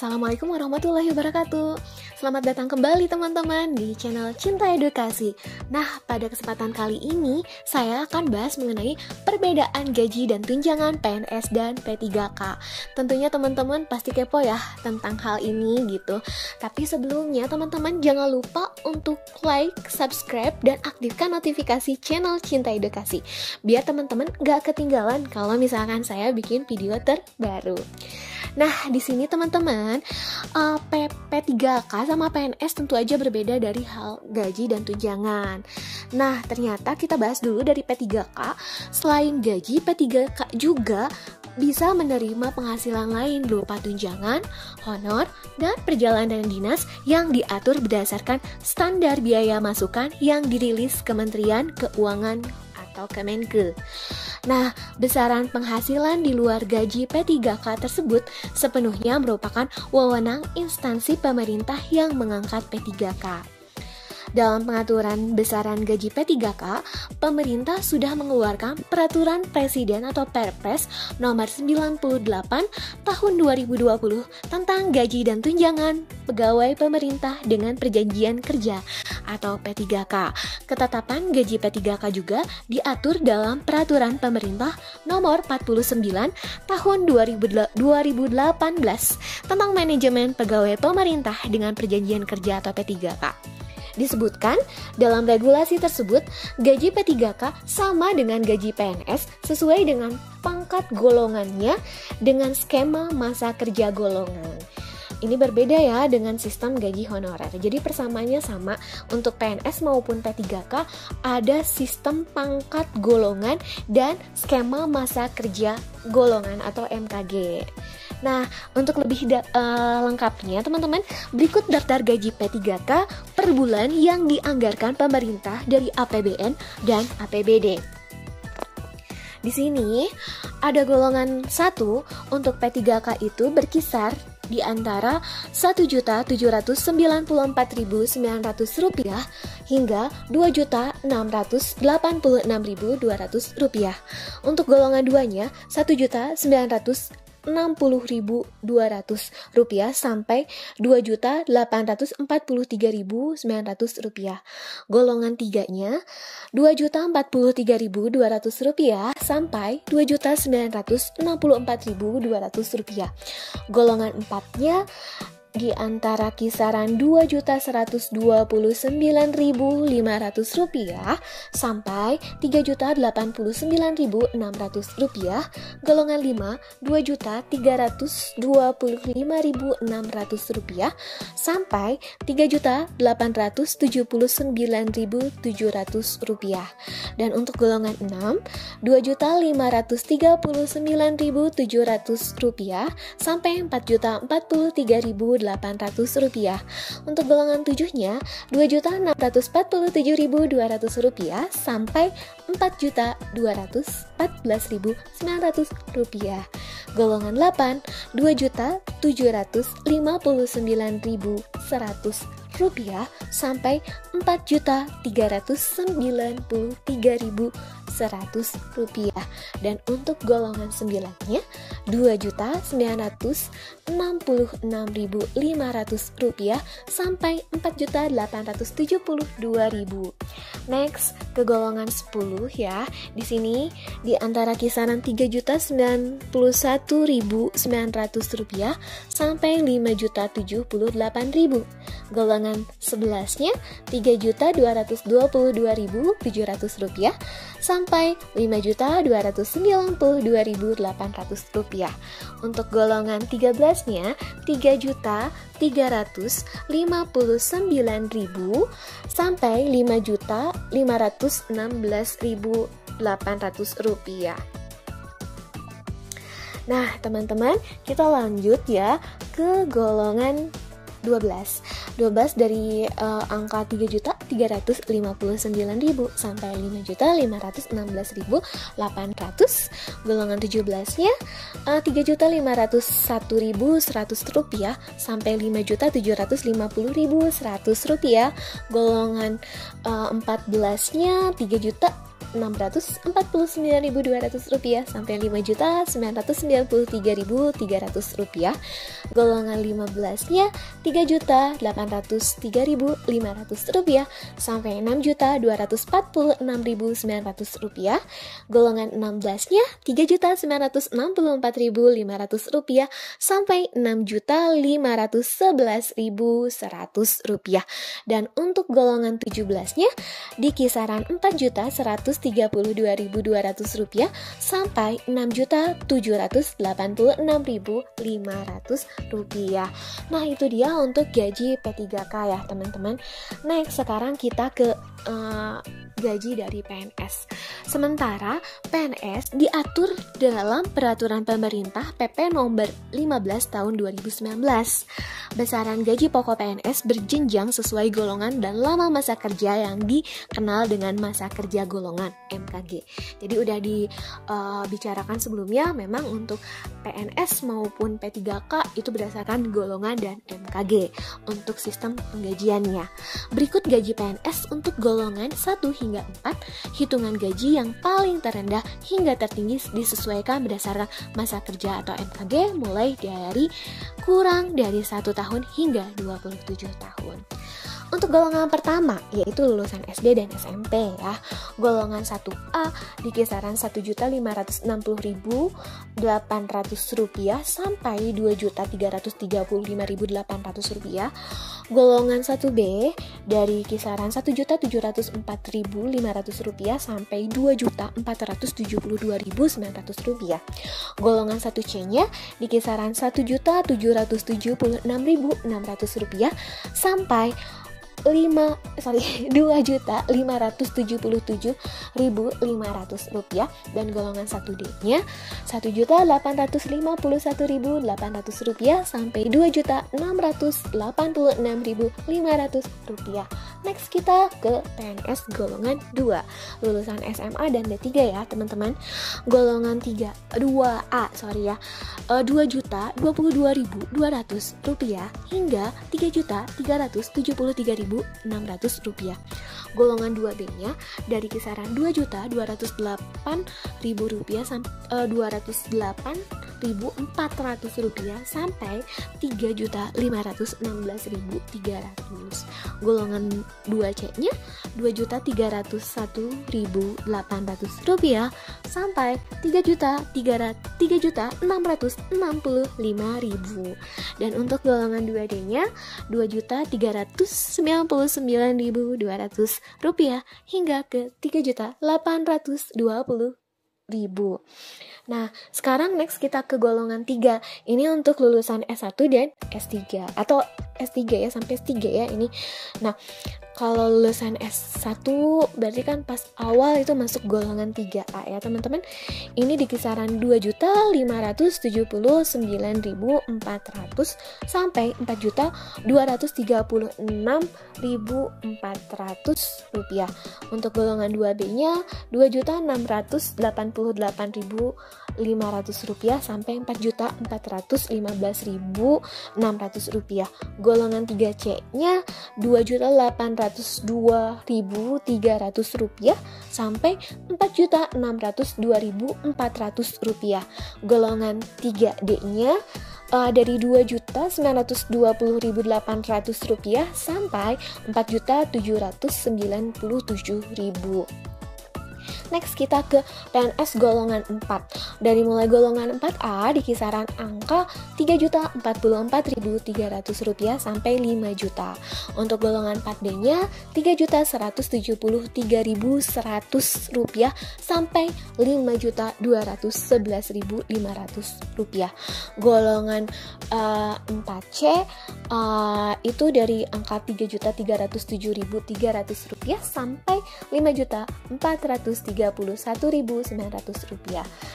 Assalamualaikum warahmatullahi wabarakatuh. Selamat datang kembali teman-teman di channel Cinta Edukasi. Nah, pada kesempatan kali ini saya akan bahas mengenai perbedaan gaji dan tunjangan PNS dan P3K. Tentunya teman-teman pasti kepo ya tentang hal ini gitu. Tapi sebelumnya teman-teman jangan lupa untuk like, subscribe, dan aktifkan notifikasi channel Cinta Edukasi biar teman-teman gak ketinggalan kalau misalkan saya bikin video terbaru. Nah, di sini teman-teman, P3K sama PNS tentu aja berbeda dari hal gaji dan tunjangan. Nah, ternyata kita bahas dulu dari P3K. Selain gaji, P3K juga bisa menerima penghasilan lain berupa tunjangan, honor, dan perjalanan dinas yang diatur berdasarkan standar biaya masukan yang dirilis Kementerian Keuangan atau Kemenke. Nah, besaran penghasilan di luar gaji P3K tersebut sepenuhnya merupakan wewenang instansi pemerintah yang mengangkat P3K. Dalam pengaturan besaran gaji P3K, pemerintah sudah mengeluarkan Peraturan Presiden atau Perpres nomor 98 tahun 2020 tentang gaji dan tunjangan pegawai pemerintah dengan perjanjian kerja atau P3K. Ketetapan gaji P3K juga diatur dalam Peraturan Pemerintah nomor 49 tahun 2018 tentang manajemen pegawai pemerintah dengan perjanjian kerja atau P3K. Disebutkan dalam regulasi tersebut, gaji P3K sama dengan gaji PNS sesuai dengan pangkat golongannya dengan skema masa kerja golongan. Ini berbeda ya dengan sistem gaji honorer. Jadi persamaannya sama untuk PNS maupun P3K, ada sistem pangkat golongan dan skema masa kerja golongan atau MKG. Nah, untuk lebih lengkapnya teman-teman, berikut daftar gaji P3K per bulan yang dianggarkan pemerintah dari APBN dan APBD. Di sini ada golongan 1 untuk P3K itu berkisar di antara Rp1.794.900 hingga Rp2.686.200. Untuk golongan 2-nya Rp1.960.200 sampai Rp2.843.900. Golongan 3-nya Rp2.043.200 sampai Rp2.964.200. Golongan 4-nya di antara kisaran Rp2.129.500 sampai Rp3.089.600. Golongan 5 Rp2.325.600 sampai Rp3.879.700. Dan untuk golongan 6 Rp2.539.700 sampai Rp4.043.800. Untuk golongan 7-nya Rp2.647.200 sampai Rp4.214.900. Golongan 8 Rp2.759.100 sampai Rp4.393.100. Dan untuk golongan 9-nya Rp2.966.500 sampai Rp4.872.000. Next ke golongan 10 ya. Di sini di antara kisaran Rp3.091.900 sampai Rp5.078.000. Golongan 11-nya Rp3.222.700 sampai Rp5.292.800. Untuk golongan 13-nya Rp3.359.000 sampai Rp5.516.800. Nah, teman-teman, kita lanjut ya ke golongan 12 dari angka Rp3.359.000 sampai Rp5.516.800. Golongan 17-nya Rp3.501.100 sampai Rp5.750.100. Golongan 14-nya Rp5.649.200 sampai Rp5.993.300. Golongan 15-nya Rp3.803.500 sampai Rp6.246.900. Golongan 16-nya Rp3.964.500 sampai Rp6.511.100. Dan untuk golongan 17-nya di kisaran Rp4.132.200 sampai Rp6.786.500. Nah, itu dia untuk gaji P3K ya teman-teman. Next, sekarang kita ke gaji dari PNS. Sementara PNS diatur dalam peraturan pemerintah PP nomor 15 tahun 2019. Besaran gaji pokok PNS berjenjang sesuai golongan dan lama masa kerja yang dikenal dengan masa kerja golongan MKG. Jadi udah dibicarakan sebelumnya, memang untuk PNS maupun P3K itu berdasarkan golongan dan MKG untuk sistem penggajiannya. Berikut gaji PNS untuk golongan 1 hingga 4, hitungan gaji yang paling terendah hingga tertinggi disesuaikan berdasarkan masa kerja atau MKG mulai dari kurang dari 1 tahun hingga 27 tahun. Untuk golongan pertama, yaitu lulusan SD dan SMP ya. Golongan 1A di kisaran Rp1.560.800 sampai Rp2.335.800. Golongan 1B dari kisaran Rp1.704.500 sampai Rp2.472.900. Golongan 1C-nya di kisaran Rp1.776.600 sampai Rp2.577.500 dan golongan 1D-nya Rp1.851.800 sampai Rp2.686.500. Next, kita ke PNS golongan 2, lulusan SMA dan D3 ya teman-teman. Golongan 2A Rp2.022.200 hingga Rp3.373.600. Golongan 2B-nya dari kisaran Rp2.208.400 sampai Rp3.516.300. Golongan 2C-nya Rp2.301.800 sampai Rp3.665.000. Dan untuk golongan 2D-nya Rp2.399.200 hingga ke Rp3.820.000. Nah, sekarang next kita ke golongan 3. Ini untuk lulusan S1 dan S3 atau S3 ya, sampai S3 ya ini. Nah, kalau lulusan S1 berarti kan pas awal itu masuk golongan 3A ya teman-teman. Ini di kisaran Rp2.579.400 sampai Rp4.236.400. Untuk golongan 2B-nya Rp2.688.500 sampai Rp4.415.600. Golongan 3C-nya Rp2.802.300 sampai Rp4.602.400. Golongan 3D-nya dari Rp2.920.800 sampai Rp4.797.000. Next, kita ke PNS golongan 4. Dari mulai golongan 4A di kisaran angka Rp3.044.300 sampai Rp5.000.000. Untuk golongan 4D-nya Rp3.173.100 sampai Rp5.211.500. Golongan 4C itu dari angka Rp3.307.300 sampai Rp5.431.900.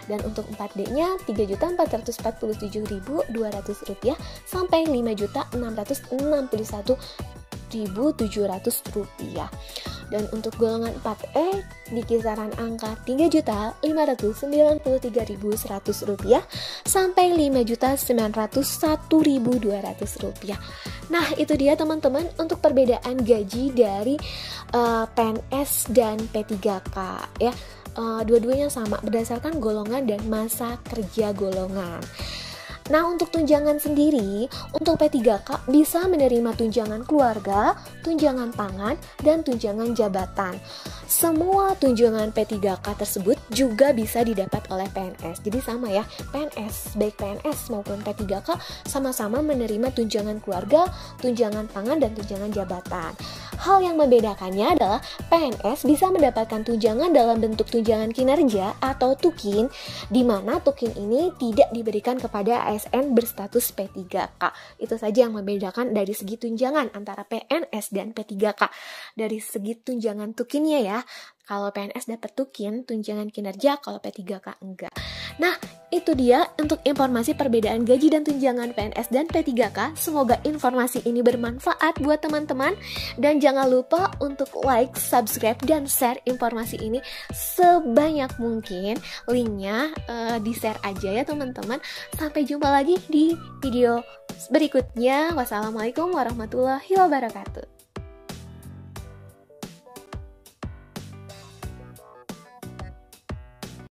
Dan untuk 4D-nya Rp3.447.200 sampai Rp5.661.700. Dan untuk golongan 4E di kisaran angka Rp3.593.100 sampai Rp5.901.200. Nah, itu dia teman-teman untuk perbedaan gaji dari PNS dan P3K ya. Dua-duanya sama berdasarkan golongan dan masa kerja golongan. Nah, untuk tunjangan sendiri, untuk P3K bisa menerima tunjangan keluarga, tunjangan pangan, dan tunjangan jabatan. Semua tunjangan P3K tersebut juga bisa didapat oleh PNS. Jadi sama ya, PNS, baik PNS maupun P3K sama-sama menerima tunjangan keluarga, tunjangan pangan, dan tunjangan jabatan. Hal yang membedakannya adalah PNS bisa mendapatkan tunjangan dalam bentuk tunjangan kinerja atau tukin, di mana tukin ini tidak diberikan kepada ASN berstatus P3K. Itu saja yang membedakan dari segi tunjangan antara PNS dan P3K. Dari segi tunjangan tukinnya ya, kalau PNS dapat tukin, tunjangan kinerja, kalau P3K enggak. Nah, itu dia untuk informasi perbedaan gaji dan tunjangan PNS dan P3K. Semoga informasi ini bermanfaat buat teman-teman. Dan jangan lupa untuk like, subscribe, dan share informasi ini sebanyak mungkin. Linknya di-share aja ya teman-teman. Sampai jumpa lagi di video berikutnya. Wassalamualaikum warahmatullahi wabarakatuh.